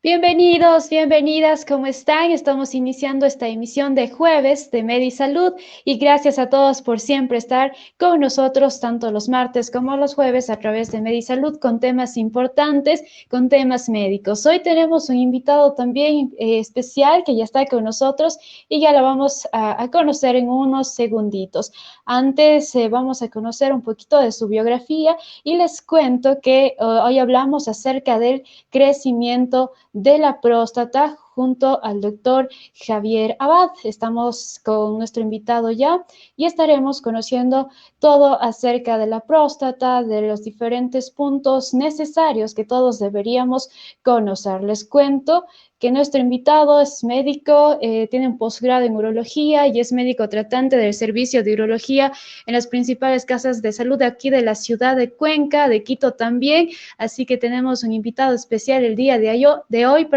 Bienvenidos, bienvenidas, ¿cómo están? Estamos iniciando esta emisión de jueves de MediSalud y gracias a todos por siempre estar con nosotros, tanto los martes como los jueves a través de MediSalud con temas importantes, con temas médicos. Hoy tenemos un invitado también especial que ya está con nosotros y ya lo vamos a conocer en unos segunditos. Antes vamos a conocer un poquito de su biografía y les cuento que hoy hablamos acerca del crecimiento de la próstata junto al doctor Javier Abad. Estamos con nuestro invitado ya y estaremos conociendo todo acerca de la próstata, de los diferentes puntos necesarios que todos deberíamos conocer. Les cuento que nuestro invitado es médico, tiene un posgrado en urología y es médico tratante del servicio de urología en las principales casas de salud de aquí de la ciudad de Cuenca, de Quito también. Así que tenemos un invitado especial el día de hoy,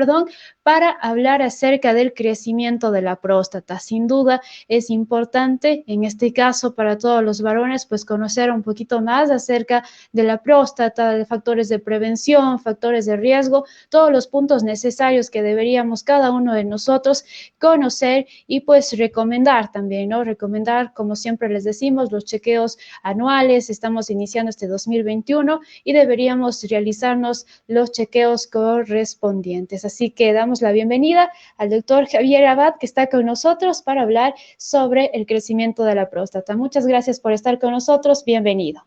para hablar acerca del crecimiento de la próstata. Sin duda es importante, en este caso para todos los varones, pues conocer un poquito más acerca de la próstata, de factores de prevención, factores de riesgo, todos los puntos necesarios que deberíamos cada uno de nosotros conocer y pues recomendar también, ¿no? Recomendar, como siempre les decimos, los chequeos anuales. Estamos iniciando este 2021 y deberíamos realizarnos los chequeos correspondientes. Así que damos la bienvenida al doctor Javier Abad, que está con nosotros para hablar sobre el crecimiento de la próstata. Muchas gracias por estar con nosotros. Bienvenido.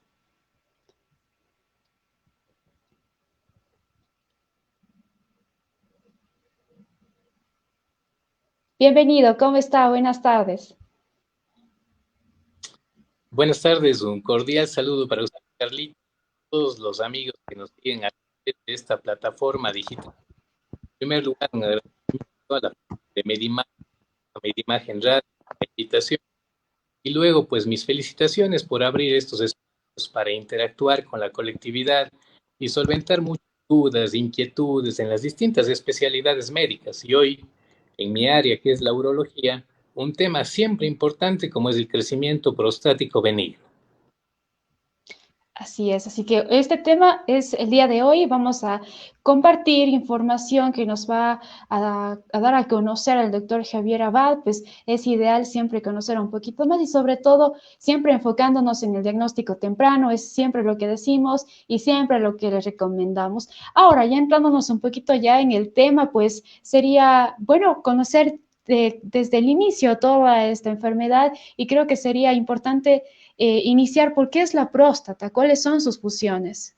Bienvenido, ¿cómo está? Buenas tardes. Buenas tardes, un cordial saludo para usted, Carlitos, todos los amigos que nos siguen a través de esta plataforma digital. En primer lugar, un agradecimiento a la de Medimagen Radio, la invitación. Y luego, pues mis felicitaciones por abrir estos espacios para interactuar con la colectividad y solventar muchas dudas, inquietudes en las distintas especialidades médicas. Y hoy, en mi área, que es la urología, un tema siempre importante como es el crecimiento prostático benigno. Así es, así que este tema es el día de hoy. Vamos a compartir información que nos va a dar a conocer al doctor Javier Abad. Pues es ideal siempre conocer un poquito más y sobre todo siempre enfocándonos en el diagnóstico temprano. Es siempre lo que decimos y siempre lo que les recomendamos. Ahora, ya entrándonos un poquito ya en el tema, pues sería bueno conocer desde el inicio toda esta enfermedad y creo que sería importante iniciar por qué es la próstata, cuáles son sus funciones.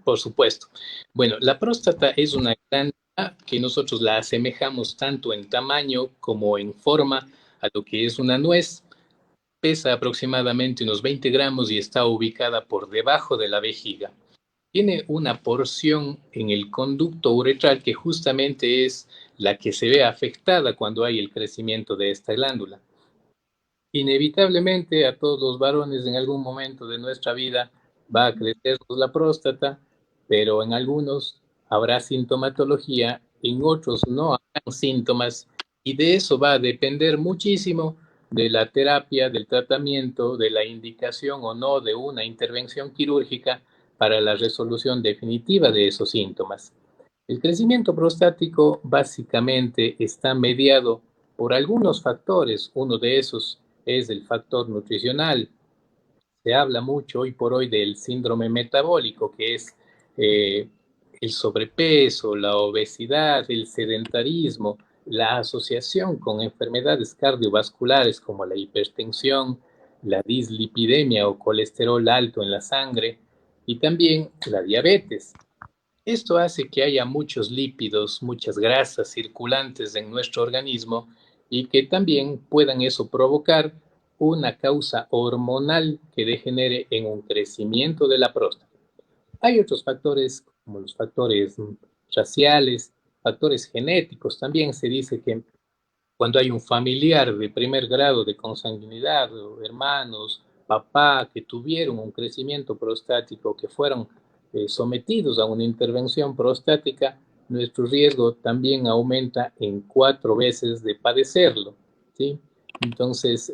Por supuesto. Bueno, la próstata es una glándula que nosotros la asemejamos tanto en tamaño como en forma a lo que es una nuez. Pesa aproximadamente unos 20 gramos y está ubicada por debajo de la vejiga. Tiene una porción en el conducto uretral que justamente es la que se ve afectada cuando hay el crecimiento de esta glándula. Inevitablemente a todos los varones en algún momento de nuestra vida va a crecer la próstata, pero en algunos habrá sintomatología, en otros no habrán síntomas, y de eso va a depender muchísimo de la terapia, del tratamiento, de la indicación o no de una intervención quirúrgica para la resolución definitiva de esos síntomas. El crecimiento prostático básicamente está mediado por algunos factores. Uno de esos es el factor nutricional. Se habla mucho hoy por hoy del síndrome metabólico, que es eh, el sobrepeso, la obesidad, el sedentarismo, la asociación con enfermedades cardiovasculares como la hipertensión, la dislipidemia o colesterol alto en la sangre y también la diabetes. Esto hace que haya muchos lípidos, muchas grasas circulantes en nuestro organismo y que también puedan eso provocar una causa hormonal que degenere en un crecimiento de la próstata. Hay otros factores como los factores raciales, factores genéticos. También se dice que cuando hay un familiar de primer grado de consanguinidad, o hermanos, papá, que tuvieron un crecimiento prostático, que fueron sometidos a una intervención prostática, nuestro riesgo también aumenta en 4 veces de padecerlo, ¿sí? Entonces,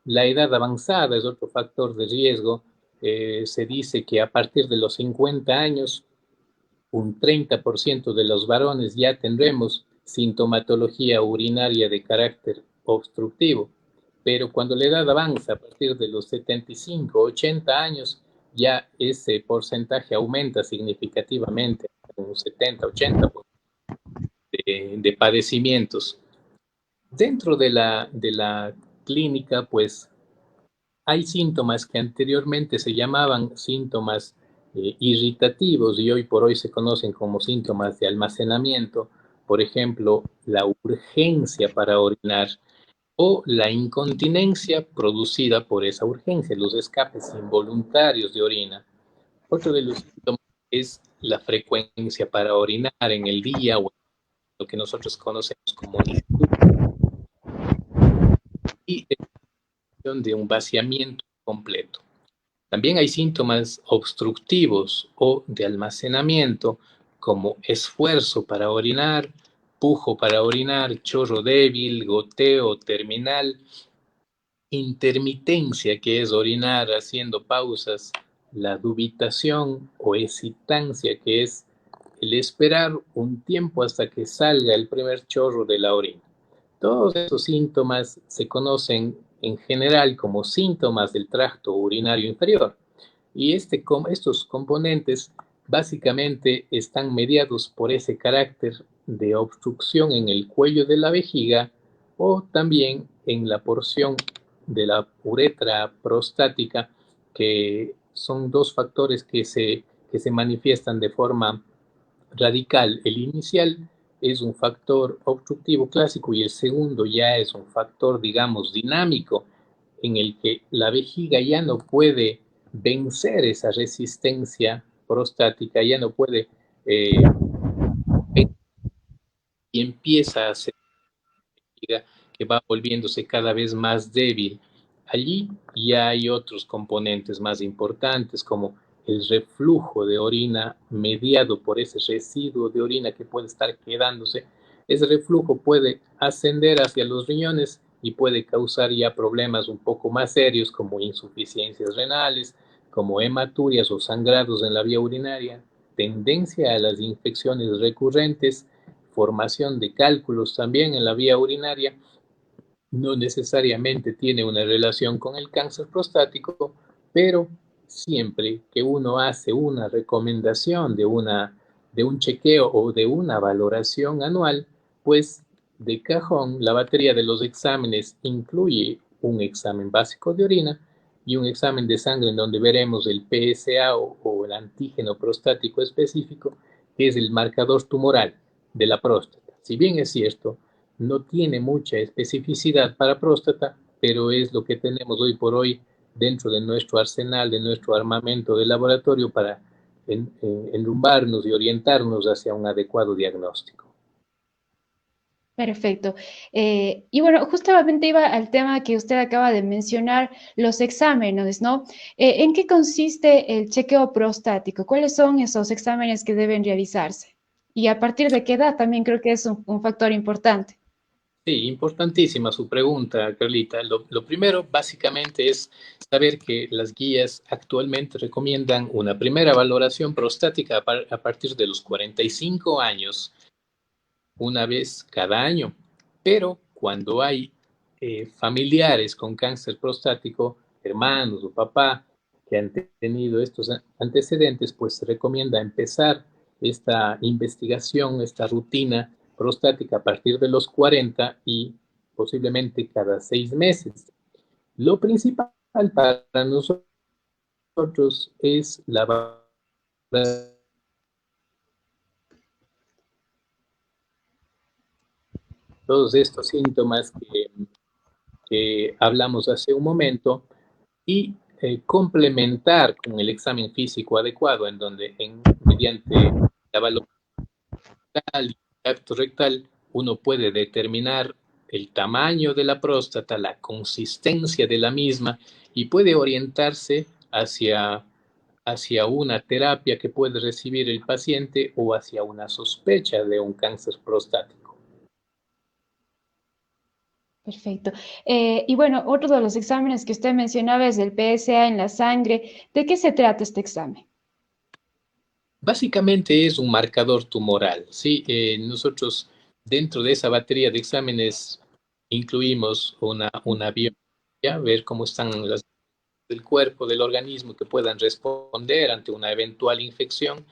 la edad avanzada es otro factor de riesgo. Se dice que a partir de los 50 años un 30% de los varones ya tendremos sintomatología urinaria de carácter obstructivo, pero cuando la edad avanza a partir de los 75, 80 años, ya ese porcentaje aumenta significativamente, un 70, 80% de padecimientos. Dentro de la clínica, pues hay síntomas que anteriormente se llamaban síntomas irritativos y hoy por hoy se conocen como síntomas de almacenamiento, por ejemplo, la urgencia para orinar o la incontinencia producida por esa urgencia, los escapes involuntarios de orina. Otro de los síntomas es la frecuencia para orinar en el día o lo que nosotros conocemos como y de un vaciamiento completo. También hay síntomas obstructivos o de almacenamiento como esfuerzo para orinar, pujo para orinar, chorro débil, goteo terminal, intermitencia, que es orinar haciendo pausas, la dubitación o excitancia, que es el esperar un tiempo hasta que salga el primer chorro de la orina. Todos estos síntomas se conocen en general como síntomas del tracto urinario inferior y estos componentes básicamente están mediados por ese carácter de obstrucción en el cuello de la vejiga o también en la porción de la uretra prostática, que son dos factores que se manifiestan de forma radical. El inicial es un factor obstructivo clásico y el segundo ya es un factor, digamos, dinámico, en el que la vejiga ya no puede vencer esa resistencia prostática, ya no puede y empieza a ser que va volviéndose cada vez más débil. Allí ya hay otros componentes más importantes como el reflujo de orina mediado por ese residuo de orina que puede estar quedándose. Ese reflujo puede ascender hacia los riñones y puede causar ya problemas un poco más serios como insuficiencias renales, como hematurias o sangrados en la vía urinaria, tendencia a las infecciones recurrentes, formación de cálculos también en la vía urinaria. No necesariamente tiene una relación con el cáncer prostático, pero siempre que uno hace una recomendación de un chequeo o de una valoración anual, pues de cajón la batería de los exámenes incluye un examen básico de orina y un examen de sangre en donde veremos el PSA o el antígeno prostático específico, que es el marcador tumoral de la próstata. Si bien es cierto, no tiene mucha especificidad para próstata, pero es lo que tenemos hoy por hoy dentro de nuestro arsenal, de nuestro armamento de laboratorio para enrumbarnos y orientarnos hacia un adecuado diagnóstico. Perfecto. Y bueno, justamente iba al tema que usted acaba de mencionar, los exámenes, ¿no? ¿En qué consiste el chequeo prostático? ¿Cuáles son esos exámenes que deben realizarse? Y a partir de qué edad también creo que es un factor importante. Sí, importantísima su pregunta, Carlita. Lo primero, básicamente, es saber que las guías actualmente recomiendan una primera valoración prostática a partir de los 45 años, una vez cada año. Pero cuando hay familiares con cáncer prostático, hermanos o papá que han tenido estos antecedentes, pues se recomienda empezar esta investigación, esta rutina prostática a partir de los 40 y posiblemente cada 6 meses. Lo principal para nosotros es la todos estos síntomas que hablamos hace un momento y complementar con el examen físico adecuado en donde mediante la valoración y el acto rectal uno puede determinar el tamaño de la próstata, la consistencia de la misma y puede orientarse hacia una terapia que puede recibir el paciente o hacia una sospecha de un cáncer prostático. Perfecto. Y bueno, otro de los exámenes que usted mencionaba es el PSA en la sangre. ¿De qué se trata este examen? Básicamente es un marcador tumoral, ¿sí? Nosotros dentro de esa batería de exámenes incluimos una biopsia, ver cómo están las del cuerpo, del organismo que puedan responder ante una eventual infección.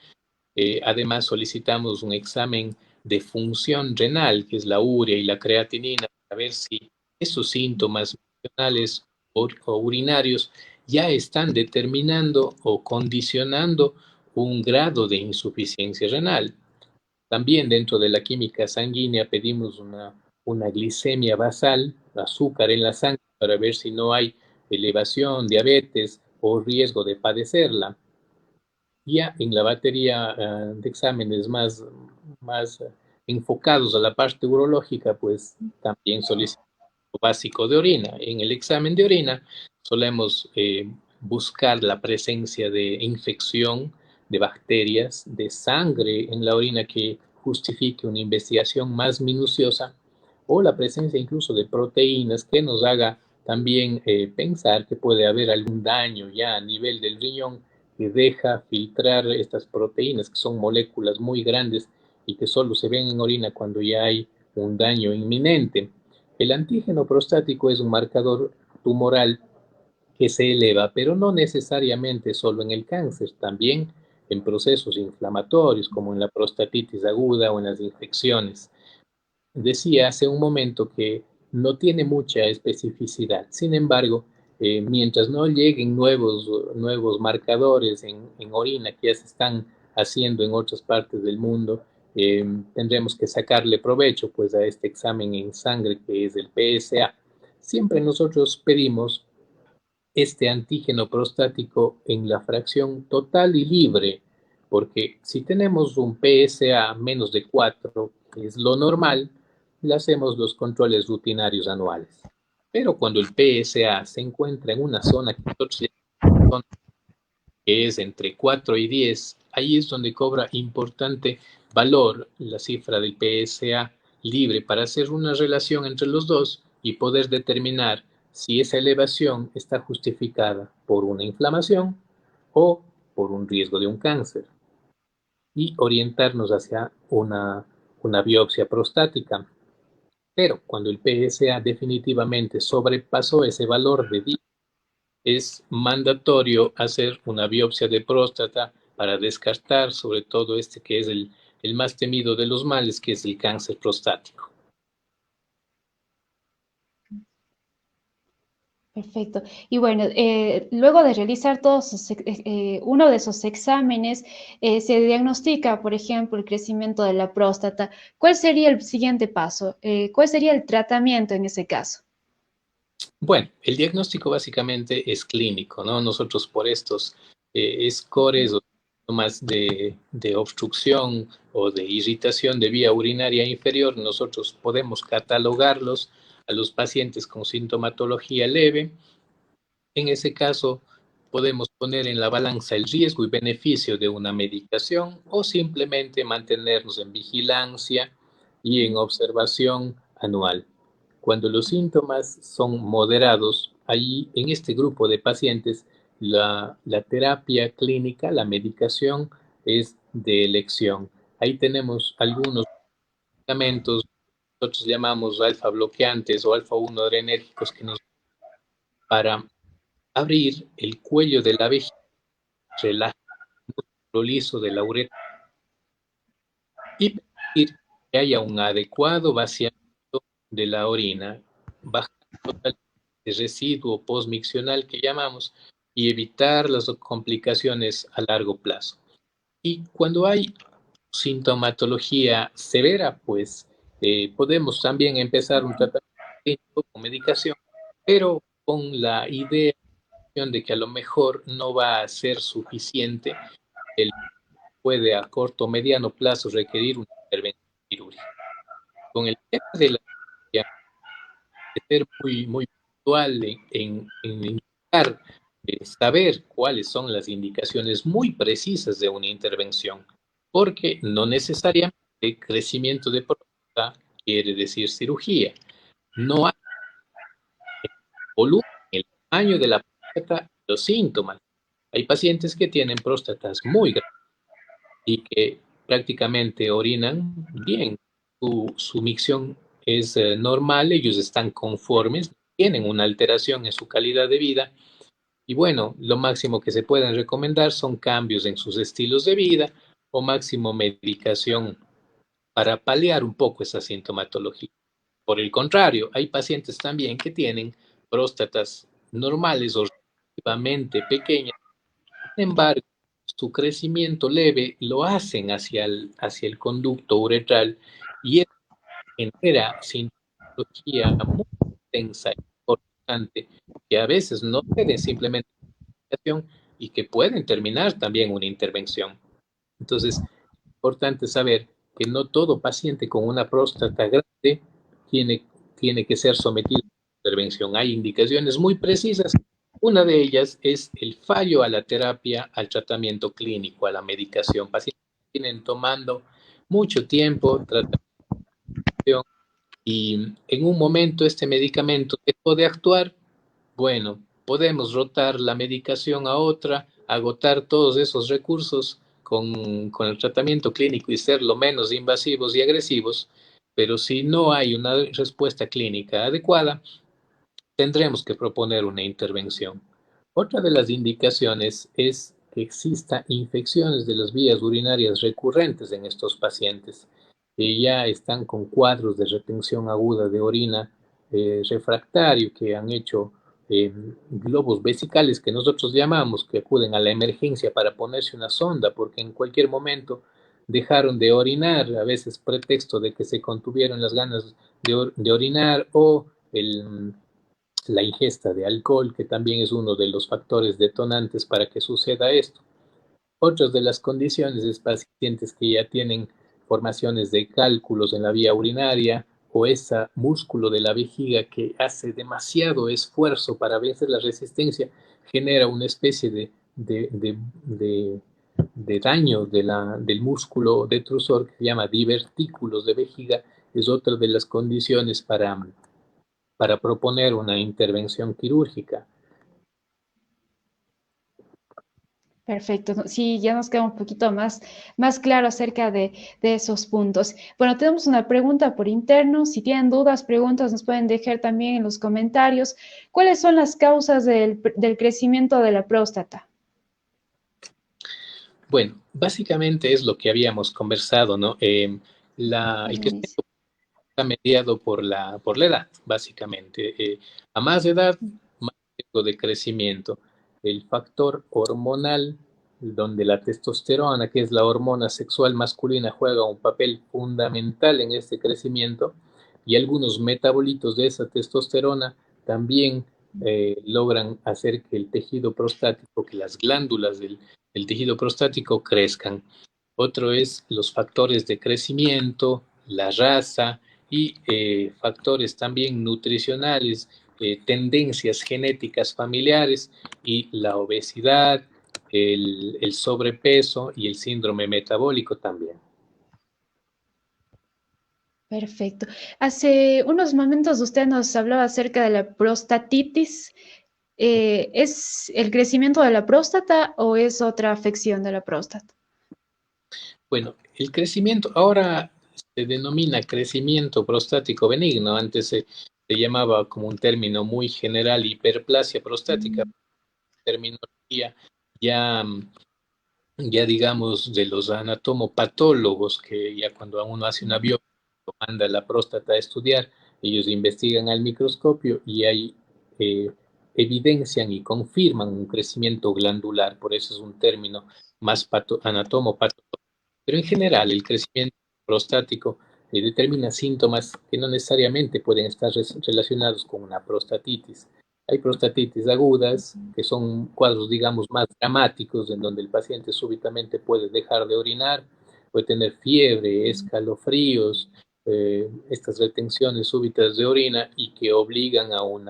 Además, solicitamos un examen de función renal, que es la urea y la creatinina, para ver si esos síntomas funcionales o urinarios ya están determinando o condicionando un grado de insuficiencia renal. También dentro de la química sanguínea pedimos una glicemia basal, azúcar en la sangre, para ver si no hay elevación, diabetes o riesgo de padecerla. Ya en la batería de exámenes más enfocados a la parte urológica, pues también solicitamos básico de orina. En el examen de orina solemos buscar la presencia de infección de bacterias, de sangre en la orina que justifique una investigación más minuciosa, o la presencia incluso de proteínas que nos haga también pensar que puede haber algún daño ya a nivel del riñón, que deja filtrar estas proteínas, que son moléculas muy grandes y que solo se ven en orina cuando ya hay un daño inminente. El antígeno prostático es un marcador tumoral que se eleva, pero no necesariamente solo en el cáncer, también en procesos inflamatorios como en la prostatitis aguda o en las infecciones. Decía hace un momento que no tiene mucha especificidad. Sin embargo, mientras no lleguen nuevos marcadores en orina que ya se están haciendo en otras partes del mundo, tendremos que sacarle provecho pues a este examen en sangre que es el PSA. Siempre nosotros pedimos este antígeno prostático en la fracción total y libre, porque si tenemos un PSA menos de 4, que es lo normal, le hacemos los controles rutinarios anuales. Pero cuando el PSA se encuentra en una zona que nosotros llamamos, que es entre 4 y 10, ahí es donde cobra importante valor la cifra del PSA libre para hacer una relación entre los dos y poder determinar si esa elevación está justificada por una inflamación o por un riesgo de un cáncer y orientarnos hacia una biopsia prostática. Pero cuando el PSA definitivamente sobrepasó ese valor de 10, es mandatorio hacer una biopsia de próstata para descartar sobre todo este que es el más temido de los males, que es el cáncer prostático. Perfecto. Y bueno, luego de realizar uno de esos exámenes, se diagnostica, por ejemplo, el crecimiento de la próstata. ¿Cuál sería el siguiente paso? ¿Cuál sería el tratamiento en ese caso? Bueno, el diagnóstico básicamente es clínico, ¿no? Nosotros por estos scores o síntomas de obstrucción o de irritación de vía urinaria inferior, nosotros podemos catalogarlos a los pacientes con sintomatología leve. En ese caso, podemos poner en la balanza el riesgo y beneficio de una medicación o simplemente mantenernos en vigilancia y en observación anual. Cuando los síntomas son moderados, ahí en este grupo de pacientes, la terapia clínica, la medicación es de elección. Ahí tenemos algunos medicamentos, nosotros llamamos alfa bloqueantes o alfa 1 adrenérgicos que nos para abrir el cuello de la vejiga, relajar el músculo liso de la uretra y permitir que haya un adecuado vaciamiento de la orina, bajar totalmente el residuo postmiccional que llamamos y evitar las complicaciones a largo plazo. Y cuando hay sintomatología severa, pues podemos también empezar un tratamiento clínico con medicación, pero con la idea de que a lo mejor no va a ser suficiente, él puede a corto o mediano plazo requerir una intervención quirúrgica. Con el tema de la cirugía, hay que ser muy puntual en indicar, saber cuáles son las indicaciones muy precisas de una intervención, porque no necesariamente crecimiento de próstata quiere decir cirugía. No hay volumen, el tamaño de la próstata, los síntomas. Hay pacientes que tienen próstatas muy grandes y que prácticamente orinan bien. Su micción es normal, ellos están conformes, tienen una alteración en su calidad de vida y bueno, lo máximo que se pueden recomendar son cambios en sus estilos de vida o máximo medicación para paliar un poco esa sintomatología. Por el contrario, hay pacientes también que tienen próstatas normales o relativamente pequeñas, sin embargo, su crecimiento leve lo hacen hacia el conducto uretral y eso genera sintomatología muy intensa y importante que a veces no pueden simplemente y que pueden terminar también una intervención. Entonces, es importante saber que no todo paciente con una próstata grande tiene, tiene que ser sometido a intervención. Hay indicaciones muy precisas. Una de ellas es el fallo a la terapia, al tratamiento clínico, a la medicación. Pacientes que vienen tomando mucho tiempo tratamiento y en un momento este medicamento dejó de actuar. Bueno, podemos rotar la medicación a otra, agotar todos esos recursos con el tratamiento clínico y ser lo menos invasivos y agresivos, pero si no hay una respuesta clínica adecuada, tendremos que proponer una intervención. Otra de las indicaciones es que exista infecciones de las vías urinarias recurrentes en estos pacientes que ya están con cuadros de retención aguda de orina refractario, que han hecho globos vesicales que nosotros llamamos, que acuden a la emergencia para ponerse una sonda, porque en cualquier momento dejaron de orinar, a veces pretexto de que se contuvieron las ganas de orinar o la ingesta de alcohol, que también es uno de los factores detonantes para que suceda esto. Otras de las condiciones es pacientes que ya tienen formaciones de cálculos en la vía urinaria o ese músculo de la vejiga que hace demasiado esfuerzo para vencer la resistencia, genera una especie de daño del músculo detrusor que se llama divertículos de vejiga, es otra de las condiciones para proponer una intervención quirúrgica. Perfecto. Sí, ya nos queda un poquito más claro acerca de esos puntos. Bueno, tenemos una pregunta por interno. Si tienen dudas, preguntas, nos pueden dejar también en los comentarios. ¿Cuáles son las causas del crecimiento de la próstata? Bueno, básicamente es lo que habíamos conversado, ¿no? El Al inicio. crecimiento está mediado por la edad, básicamente. A más edad, más riesgo de crecimiento. El factor hormonal, donde la testosterona, que es la hormona sexual masculina, juega un papel fundamental en este crecimiento, y algunos metabolitos de esa testosterona también logran hacer que el tejido prostático, que las glándulas del tejido prostático crezcan. Otro es los factores de crecimiento, la raza, y factores también nutricionales, tendencias genéticas familiares y la obesidad, el sobrepeso y el síndrome metabólico también. Perfecto. Hace unos momentos usted nos hablaba acerca de la prostatitis. ¿Es el crecimiento de la próstata o es otra afección de la próstata? Bueno, el crecimiento ahora se denomina crecimiento prostático benigno. Antes se llamaba como un término muy general hiperplasia prostática, terminología ya ya digamos, de los anatomopatólogos, que ya cuando uno hace una biopsia, manda la próstata a estudiar, ellos investigan al microscopio y ahí evidencian y confirman un crecimiento glandular, por eso es un término más anatomopatológico. Pero en general, el crecimiento prostático determina síntomas que no necesariamente pueden estar relacionados con una prostatitis. Hay prostatitis agudas, que son cuadros, digamos, más dramáticos, en donde el paciente súbitamente puede dejar de orinar, puede tener fiebre, escalofríos, estas retenciones súbitas de orina y que obligan a un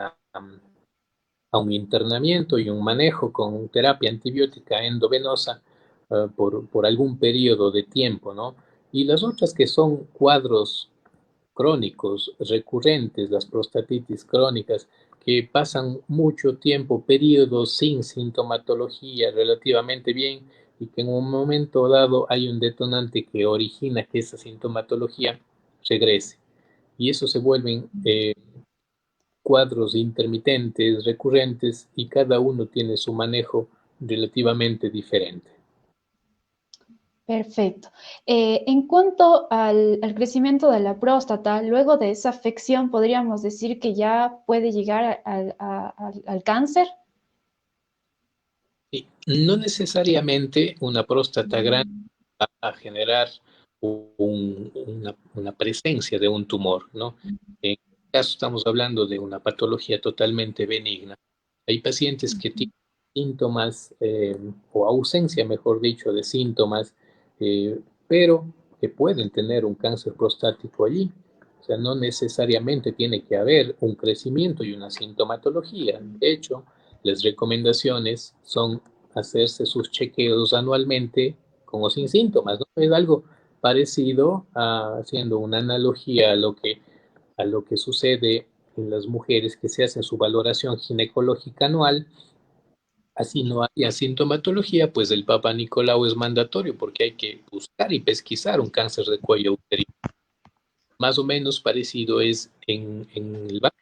internamiento y un manejo con terapia antibiótica endovenosa por algún periodo de tiempo, ¿no? Y las otras que son cuadros crónicos, recurrentes, las prostatitis crónicas, que pasan mucho tiempo, periodos sin sintomatología relativamente bien, y que en un momento dado hay un detonante que origina que esa sintomatología regrese. Y eso se vuelven cuadros intermitentes, recurrentes, y cada uno tiene su manejo relativamente diferente. Perfecto. En cuanto al crecimiento de la próstata, luego de esa afección, ¿podríamos decir que ya puede llegar al cáncer? Y no necesariamente una próstata grande va a generar una presencia de un tumor, ¿no? En este caso estamos hablando de una patología totalmente benigna. Hay pacientes que tienen síntomas o ausencia, mejor dicho, de síntomas, pero que pueden tener un cáncer prostático allí. O sea, no necesariamente tiene que haber un crecimiento y una sintomatología. De hecho, las recomendaciones son hacerse sus chequeos anualmente con o sin síntomas, ¿no? Es algo parecido a, haciendo una analogía a lo que sucede en las mujeres que se hacen su valoración ginecológica anual. Así no haya sintomatología, pues el Papa Nicolau es mandatorio porque hay que buscar y pesquisar un cáncer de cuello uterino. Más o menos parecido es en el banco.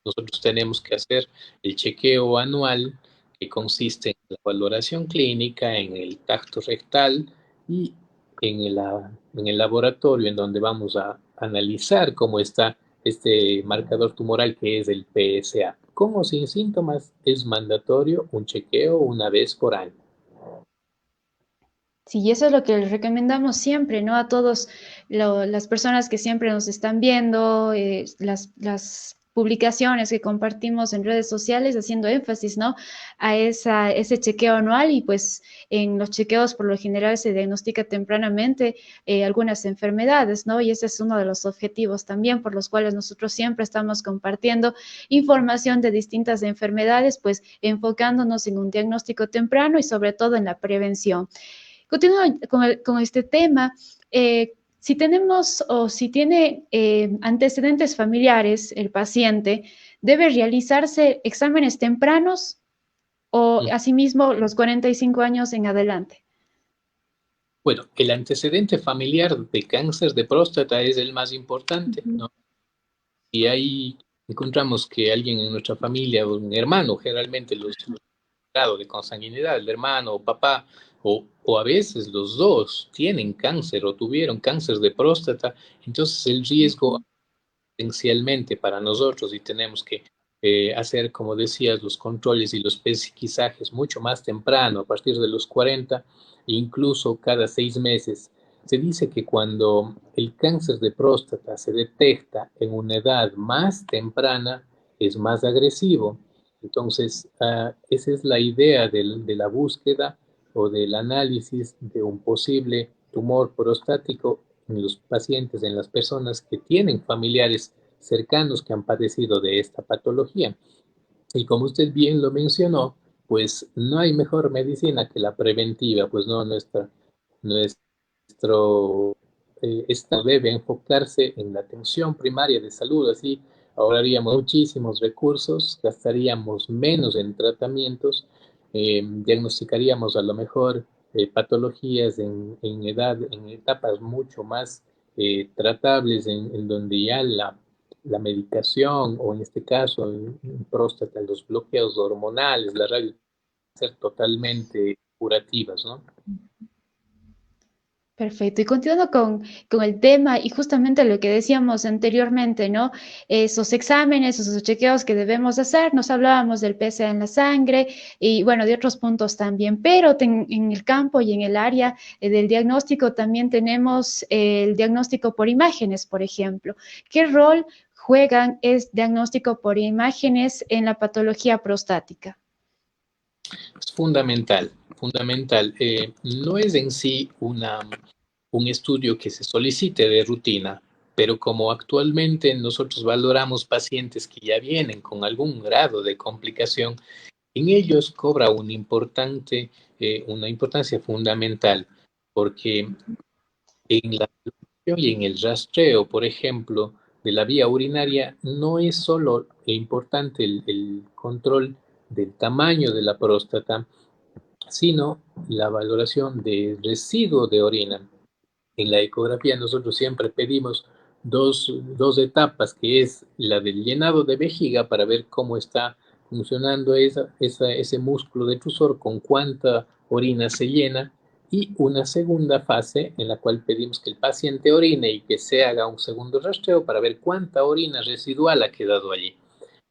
Nosotros tenemos que hacer el chequeo anual que consiste en la valoración clínica, en el tacto rectal y en el laboratorio en donde vamos a analizar cómo está este marcador tumoral que es el PSA. Como sin síntomas es mandatorio un chequeo una vez por año. Sí, eso es lo que les recomendamos siempre, ¿no? A todos las personas que siempre nos están viendo, las publicaciones que compartimos en redes sociales, haciendo énfasis, ¿no? A ese chequeo anual y pues en los chequeos por lo general se diagnostica tempranamente algunas enfermedades, ¿no? Y ese es uno de los objetivos también por los cuales nosotros siempre estamos compartiendo información de distintas enfermedades, pues enfocándonos en un diagnóstico temprano y sobre todo en la prevención. Continuando con este tema, si tenemos o si tiene antecedentes familiares el paciente, debe realizarse exámenes tempranos o asimismo los 45 años en adelante. Bueno, el antecedente familiar de cáncer de próstata es el más importante, ¿no? Y ahí encontramos que alguien en nuestra familia, un hermano, generalmente los grado de consanguinidad, el hermano o papá, o a veces los dos tienen cáncer o tuvieron cáncer de próstata, entonces el riesgo potencialmente para nosotros y tenemos que hacer, como decías, los controles y los pesquisajes mucho más temprano, a partir de los 40, incluso cada 6 meses. Se dice que cuando el cáncer de próstata se detecta en una edad más temprana, es más agresivo. Entonces, esa es la idea de la búsqueda o del análisis de un posible tumor prostático en los pacientes, en las personas que tienen familiares cercanos que han padecido de esta patología. Y como usted bien lo mencionó, pues no hay mejor medicina que la preventiva, pues no, nuestro estado debe enfocarse en la atención primaria de salud, así ahorraríamos muchísimos recursos, gastaríamos menos en tratamientos, diagnosticaríamos a lo mejor patologías en etapas mucho más tratables, en donde ya la medicación, o en este caso, en próstata, los bloqueos hormonales, la radio, ser totalmente curativas, ¿no? Perfecto. Y continuando con el tema y justamente lo que decíamos anteriormente, ¿no? Esos exámenes, esos chequeos que debemos hacer, nos hablábamos del PSA en la sangre y bueno, de otros puntos también, pero en el campo y en el área del diagnóstico también tenemos el diagnóstico por imágenes, por ejemplo. ¿Qué rol juegan el diagnóstico por imágenes en la patología prostática? Es fundamental, fundamental. No es en sí un estudio que se solicite de rutina, pero como actualmente nosotros valoramos pacientes que ya vienen con algún grado de complicación, en ellos cobra una importancia fundamental, porque en la evaluación y en el rastreo, por ejemplo, de la vía urinaria, no es solo importante el control del tamaño de la próstata, sino la valoración de residuo de orina. En la ecografía nosotros siempre pedimos dos etapas, que es la del llenado de vejiga para ver cómo está funcionando ese músculo detrusor, con cuánta orina se llena, y una segunda fase en la cual pedimos que el paciente orine y que se haga un segundo rastreo para ver cuánta orina residual ha quedado allí.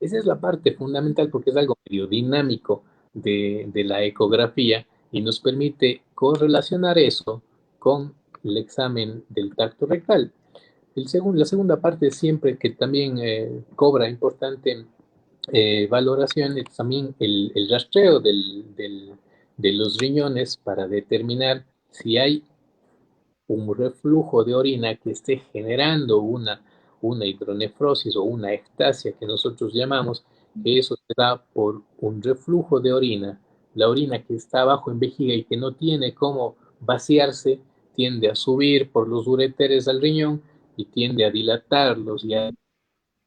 Esa es la parte fundamental porque es algo medio dinámico de la ecografía y nos permite correlacionar eso con el examen del tacto rectal. La segunda parte siempre que también cobra importante valoración es también el rastreo de los riñones para determinar si hay un reflujo de orina que esté generando una hidronefrosis o una ectasia que nosotros llamamos, que eso se da por un reflujo de orina. La orina que está abajo en vejiga y que no tiene cómo vaciarse, tiende a subir por los uréteres al riñón y tiende a dilatarlos y a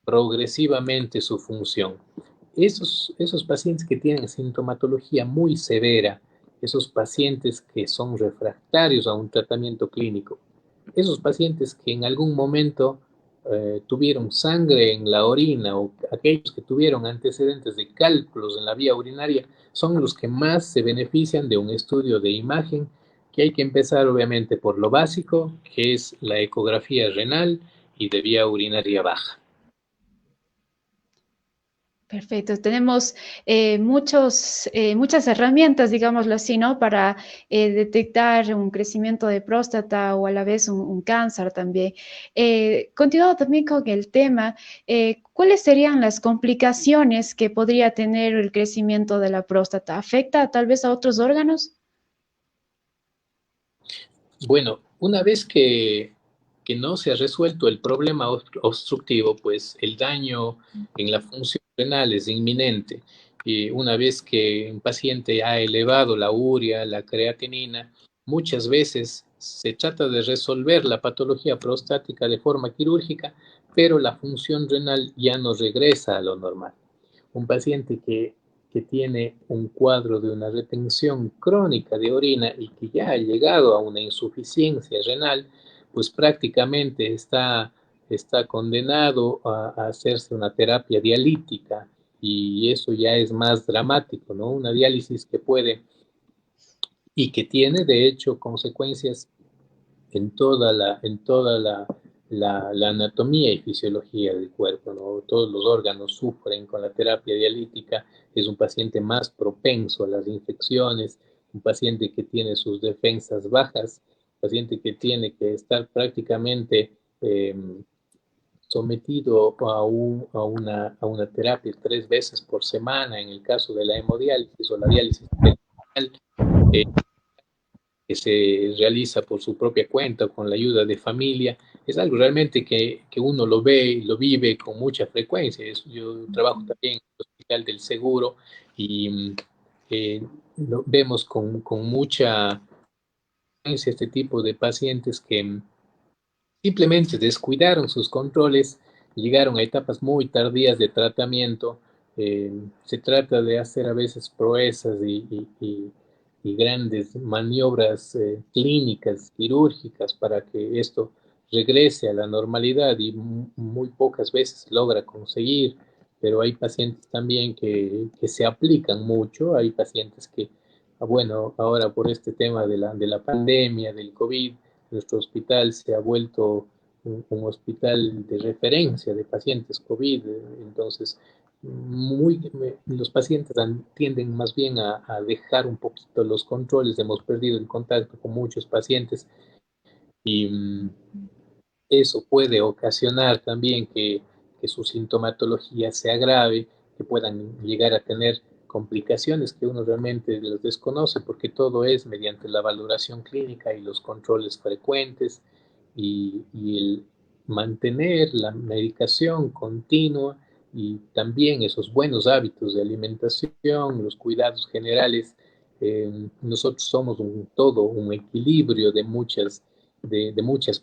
progresivamente su función. Esos pacientes que tienen sintomatología muy severa, esos pacientes que son refractarios a un tratamiento clínico, esos pacientes que en algún momento tuvieron sangre en la orina o aquellos que tuvieron antecedentes de cálculos en la vía urinaria, son los que más se benefician de un estudio de imagen, que hay que empezar obviamente por lo básico, que es la ecografía renal y de vía urinaria baja. Perfecto. Tenemos muchas herramientas, digámoslo así, ¿no? Para detectar un crecimiento de próstata o a la vez un cáncer también. Continuando también con el tema, ¿cuáles serían las complicaciones que podría tener el crecimiento de la próstata? ¿Afecta tal vez a otros órganos? Bueno, una vez que no se ha resuelto el problema obstructivo, pues el daño en la función renal es inminente. Y una vez que un paciente ha elevado la urea, la creatinina, muchas veces se trata de resolver la patología prostática de forma quirúrgica, pero la función renal ya no regresa a lo normal. Un paciente que tiene un cuadro de una retención crónica de orina y que ya ha llegado a una insuficiencia renal, pues prácticamente está condenado a hacerse una terapia dialítica, y eso ya es más dramático, ¿no? Una diálisis que puede y que tiene de hecho consecuencias en toda la anatomía y fisiología del cuerpo, ¿no? Todos los órganos sufren con la terapia dialítica, es un paciente más propenso a las infecciones, un paciente que tiene sus defensas bajas, un paciente que tiene que estar prácticamente eh, sometido a una terapia 3 veces por semana en el caso de la hemodiálisis o la diálisis peritoneal, eh, que se realiza por su propia cuenta, con la ayuda de familia, es algo realmente que uno lo ve y lo vive con mucha frecuencia. Yo trabajo también en el Hospital del Seguro y lo vemos con mucha frecuencia este tipo de pacientes que simplemente descuidaron sus controles, llegaron a etapas muy tardías de tratamiento. Se trata de hacer a veces proezas y grandes maniobras clínicas, quirúrgicas, para que esto regrese a la normalidad, y muy pocas veces logra conseguir, pero hay pacientes también que se aplican mucho, hay pacientes que, bueno, ahora por este tema de la pandemia, del COVID, nuestro hospital se ha vuelto un hospital de referencia de pacientes COVID, entonces los pacientes tienden más bien a dejar un poquito los controles. Hemos perdido el contacto con muchos pacientes y eso puede ocasionar también que su sintomatología se agrave, que puedan llegar a tener complicaciones que uno realmente los desconoce, porque todo es mediante la valoración clínica y los controles frecuentes y el mantener la medicación continua, y también esos buenos hábitos de alimentación, los cuidados generales. Nosotros somos un todo, un equilibrio de muchas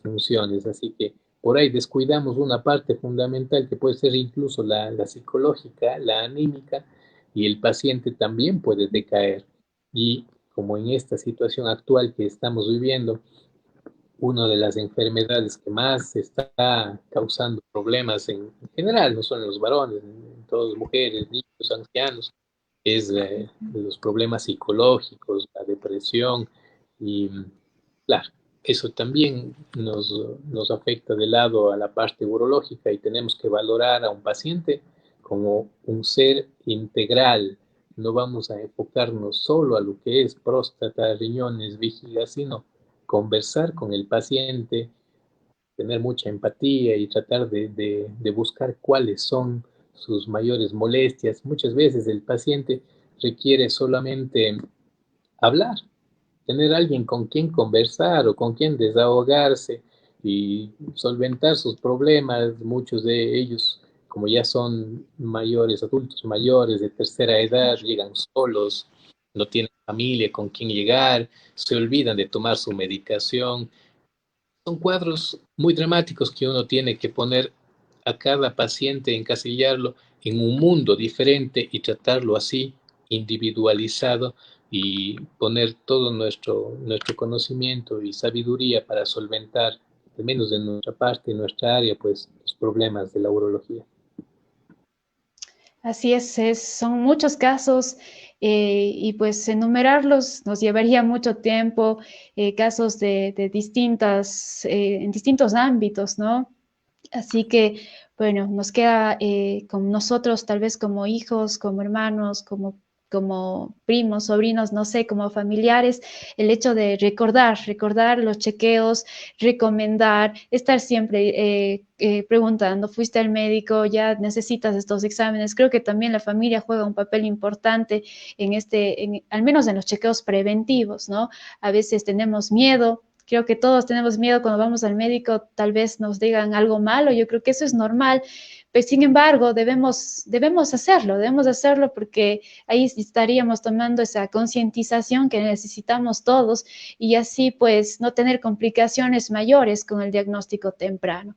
funciones, así que por ahí descuidamos una parte fundamental que puede ser incluso la psicológica, la anímica, y el paciente también puede decaer. Y como en esta situación actual que estamos viviendo, una de las enfermedades que más está causando problemas en general, no solo en los varones, en todas las mujeres, niños, ancianos, es los problemas psicológicos, la depresión y claro, eso también nos afecta de lado a la parte urológica y tenemos que valorar a un paciente como un ser integral. No vamos a enfocarnos solo a lo que es próstata, riñones, vejiga, sino conversar con el paciente, tener mucha empatía y tratar de buscar cuáles son sus mayores molestias. Muchas veces el paciente requiere solamente hablar, tener alguien con quien conversar o con quien desahogarse y solventar sus problemas. Muchos de ellos, como ya son mayores, adultos mayores de tercera edad, llegan solos, no tienen familia con quien llegar, se olvidan de tomar su medicación. Son cuadros muy dramáticos que uno tiene que poner a cada paciente, encasillarlo en un mundo diferente y tratarlo así, individualizado, y poner todo nuestro conocimiento y sabiduría para solventar, al menos de nuestra parte, en nuestra área, pues los problemas de la urología. Así son muchos casos y pues enumerarlos nos llevaría mucho tiempo, casos de distintas, en distintos ámbitos, ¿no? Así que, bueno, nos queda con nosotros, tal vez como hijos, como hermanos, como primos, sobrinos, no sé, como familiares, el hecho de recordar los chequeos, recomendar, estar siempre preguntando, fuiste al médico, ya necesitas estos exámenes. Creo que también la familia juega un papel importante al menos en los chequeos preventivos, ¿no? A veces tenemos miedo. Creo que todos tenemos miedo cuando vamos al médico, tal vez nos digan algo malo, yo creo que eso es normal, pero sin embargo debemos hacerlo porque ahí estaríamos tomando esa concientización que necesitamos todos y así pues no tener complicaciones mayores con el diagnóstico temprano.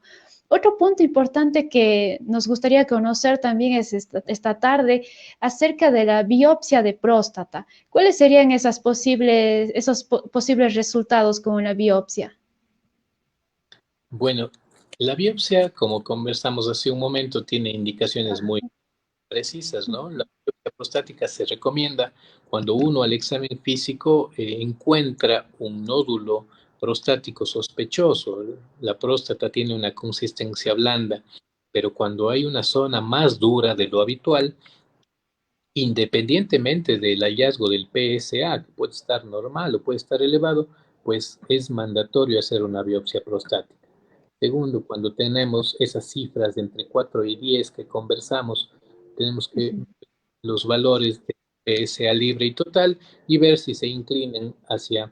Otro punto importante que nos gustaría conocer también es esta tarde acerca de la biopsia de próstata. ¿Cuáles serían esos posibles resultados con una biopsia? Bueno, la biopsia, como conversamos hace un momento, tiene indicaciones muy precisas, ¿no? La biopsia prostática se recomienda cuando uno al examen físico encuentra un nódulo prostático sospechoso. La próstata tiene una consistencia blanda, pero cuando hay una zona más dura de lo habitual, independientemente del hallazgo del PSA, que puede estar normal o puede estar elevado, pues es mandatorio hacer una biopsia prostática. Segundo, cuando tenemos esas cifras de entre 4 y 10 que conversamos, tenemos que ver los valores de PSA libre y total y ver si se inclinan hacia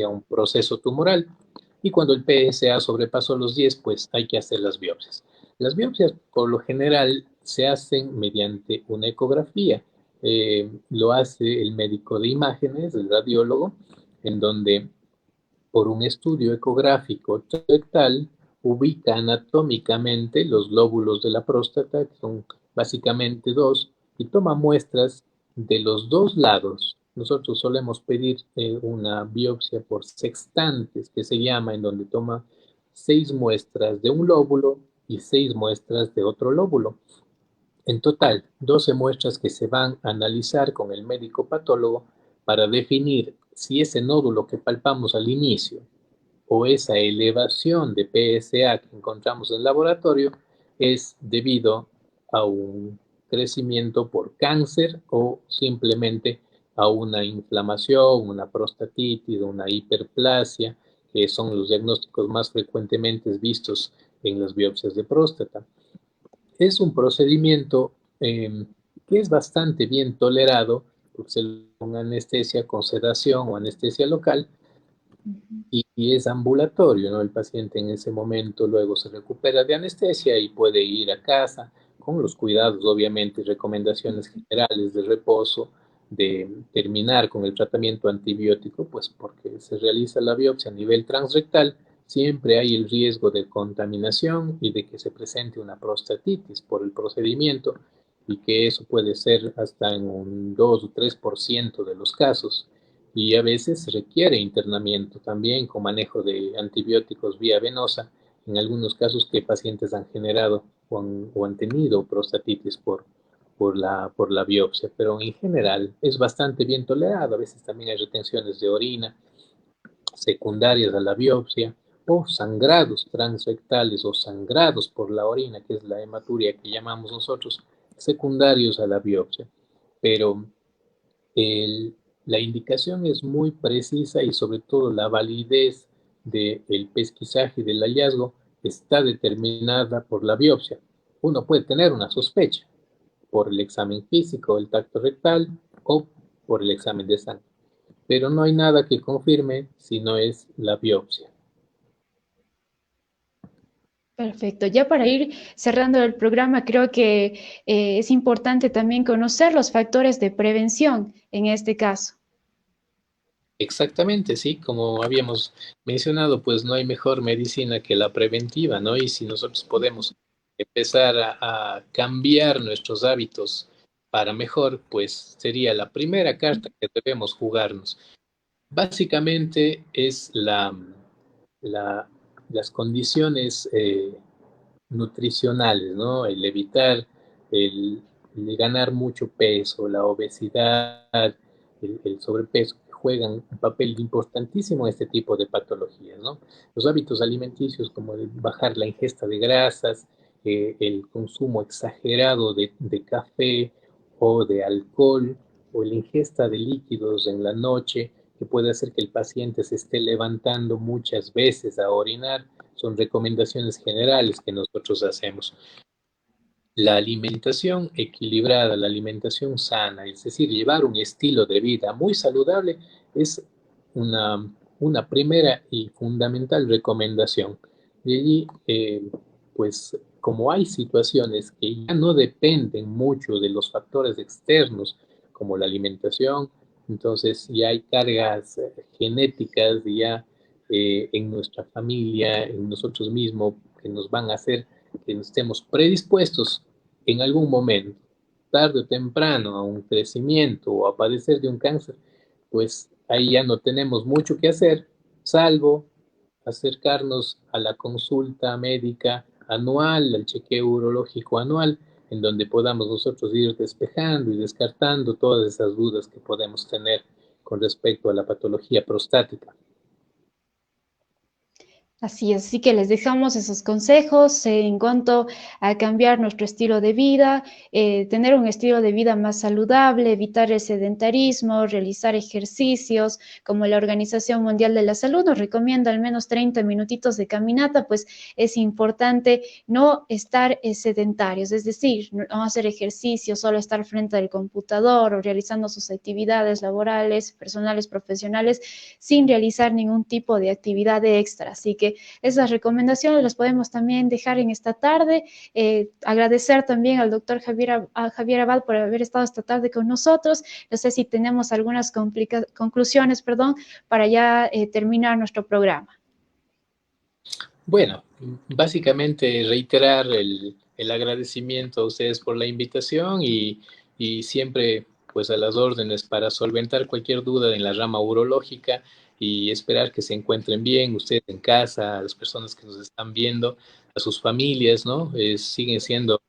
un proceso tumoral. Y cuando el PSA sobrepasó los 10, pues hay que hacer las biopsias. Las biopsias, por lo general, se hacen mediante una ecografía. Lo hace el médico de imágenes, el radiólogo, en donde por un estudio ecográfico rectal ubica anatómicamente los lóbulos de la próstata, que son básicamente dos, y toma muestras de los dos lados. Nosotros solemos pedir una biopsia por sextantes, que se llama, en donde toma 6 muestras de un lóbulo y 6 muestras de otro lóbulo. En total, 12 muestras que se van a analizar con el médico patólogo para definir si ese nódulo que palpamos al inicio o esa elevación de PSA que encontramos en el laboratorio es debido a un crecimiento por cáncer o simplemente a una inflamación, una prostatitis, una hiperplasia, que son los diagnósticos más frecuentemente vistos en las biopsias de próstata. Es un procedimiento que es bastante bien tolerado, porque se le pone anestesia con sedación o anestesia local, y es ambulatorio, ¿no? El paciente en ese momento luego se recupera de anestesia y puede ir a casa con los cuidados, obviamente, y recomendaciones generales de reposo, de terminar con el tratamiento antibiótico, pues porque se realiza la biopsia a nivel transrectal, siempre hay el riesgo de contaminación y de que se presente una prostatitis por el procedimiento, y que eso puede ser hasta en un 2 o 3% de los casos. Y a veces requiere internamiento también con manejo de antibióticos vía venosa, en algunos casos que pacientes han generado o han tenido prostatitis por la biopsia, pero en general es bastante bien tolerado. A veces también hay retenciones de orina secundarias a la biopsia o sangrados transrectales o sangrados por la orina, que es la hematuria que llamamos nosotros, secundarios a la biopsia. Pero el, la indicación es muy precisa y sobre todo la validez del pesquisaje del hallazgo está determinada por la biopsia. Uno puede tener una sospecha por el examen físico, el tacto rectal o por el examen de sangre, pero no hay nada que confirme si no es la biopsia. Perfecto. Ya para ir cerrando el programa, creo que es importante también conocer los factores de prevención en este caso. Exactamente, sí, como habíamos mencionado, pues no hay mejor medicina que la preventiva, ¿no? Y si nosotros podemos empezar a cambiar nuestros hábitos para mejor, pues sería la primera carta que debemos jugarnos. Básicamente es la, las condiciones nutricionales, ¿no? El evitar el ganar mucho peso, la obesidad, el sobrepeso, que juegan un papel importantísimo en este tipo de patologías, ¿no? Los hábitos alimenticios como el bajar la ingesta de grasas, el consumo exagerado de café o de alcohol, o la ingesta de líquidos en la noche, que puede hacer que el paciente se esté levantando muchas veces a orinar, son recomendaciones generales que nosotros hacemos. La alimentación equilibrada, la alimentación sana, es decir, llevar un estilo de vida muy saludable es una primera y fundamental recomendación. Y allí, pues, como hay situaciones que ya no dependen mucho de los factores externos, como la alimentación, entonces ya hay cargas genéticas ya en nuestra familia, en nosotros mismos, que nos van a hacer que estemos predispuestos en algún momento, tarde o temprano, a un crecimiento o a padecer de un cáncer, pues ahí ya no tenemos mucho que hacer, salvo acercarnos a la consulta médica anual, al chequeo urológico anual, en donde podamos nosotros ir despejando y descartando todas esas dudas que podemos tener con respecto a la patología prostática. Así es, así que les dejamos esos consejos en cuanto a cambiar nuestro estilo de vida, tener un estilo de vida más saludable, evitar el sedentarismo, realizar ejercicios, como la Organización Mundial de la Salud nos recomienda al menos 30 minutitos de caminata, pues es importante no estar sedentarios, es decir, no hacer ejercicio, solo estar frente al computador o realizando sus actividades laborales, personales, profesionales, sin realizar ningún tipo de actividad extra. Así que esas recomendaciones las podemos también dejar en esta tarde. Agradecer también al doctor Javier Abad por haber estado esta tarde con nosotros. No sé si tenemos algunas conclusiones, para ya terminar nuestro programa. Bueno, básicamente reiterar el agradecimiento a ustedes por la invitación y siempre pues a las órdenes para solventar cualquier duda en la rama urológica y esperar que se encuentren bien ustedes en casa, a las personas que nos están viendo, a sus familias, ¿no? Siguen siendo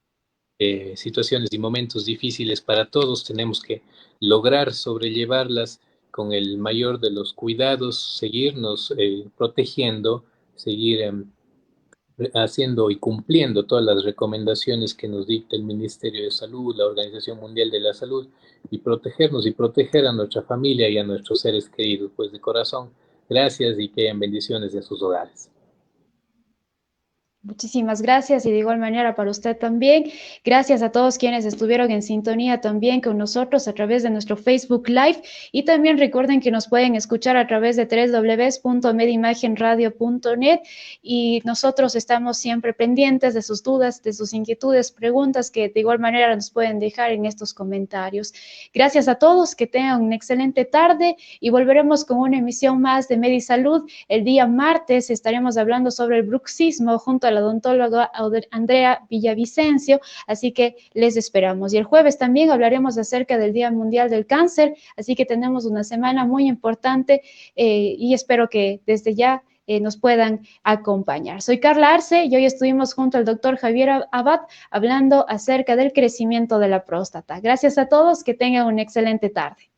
situaciones y momentos difíciles para todos, tenemos que lograr sobrellevarlas con el mayor de los cuidados, seguirnos protegiendo, seguir haciendo y cumpliendo todas las recomendaciones que nos dicta el Ministerio de Salud, la Organización Mundial de la Salud, y protegernos y proteger a nuestra familia y a nuestros seres queridos. Pues de corazón, gracias y que hayan bendiciones en sus hogares. Muchísimas gracias y de igual manera para usted también. Gracias a todos quienes estuvieron en sintonía también con nosotros a través de nuestro Facebook Live y también recuerden que nos pueden escuchar a través de www.medimagenradio.net y nosotros estamos siempre pendientes de sus dudas, de sus inquietudes, preguntas que de igual manera nos pueden dejar en estos comentarios. Gracias a todos, que tengan una excelente tarde y volveremos con una emisión más de MediSalud. El día martes estaremos hablando sobre el bruxismo junto a la odontóloga Andrea Villavicencio, así que les esperamos. Y el jueves también hablaremos acerca del Día Mundial del Cáncer, así que tenemos una semana muy importante y espero que desde ya nos puedan acompañar. Soy Carla Arce y hoy estuvimos junto al doctor Javier Abad hablando acerca del crecimiento de la próstata. Gracias a todos, que tengan una excelente tarde.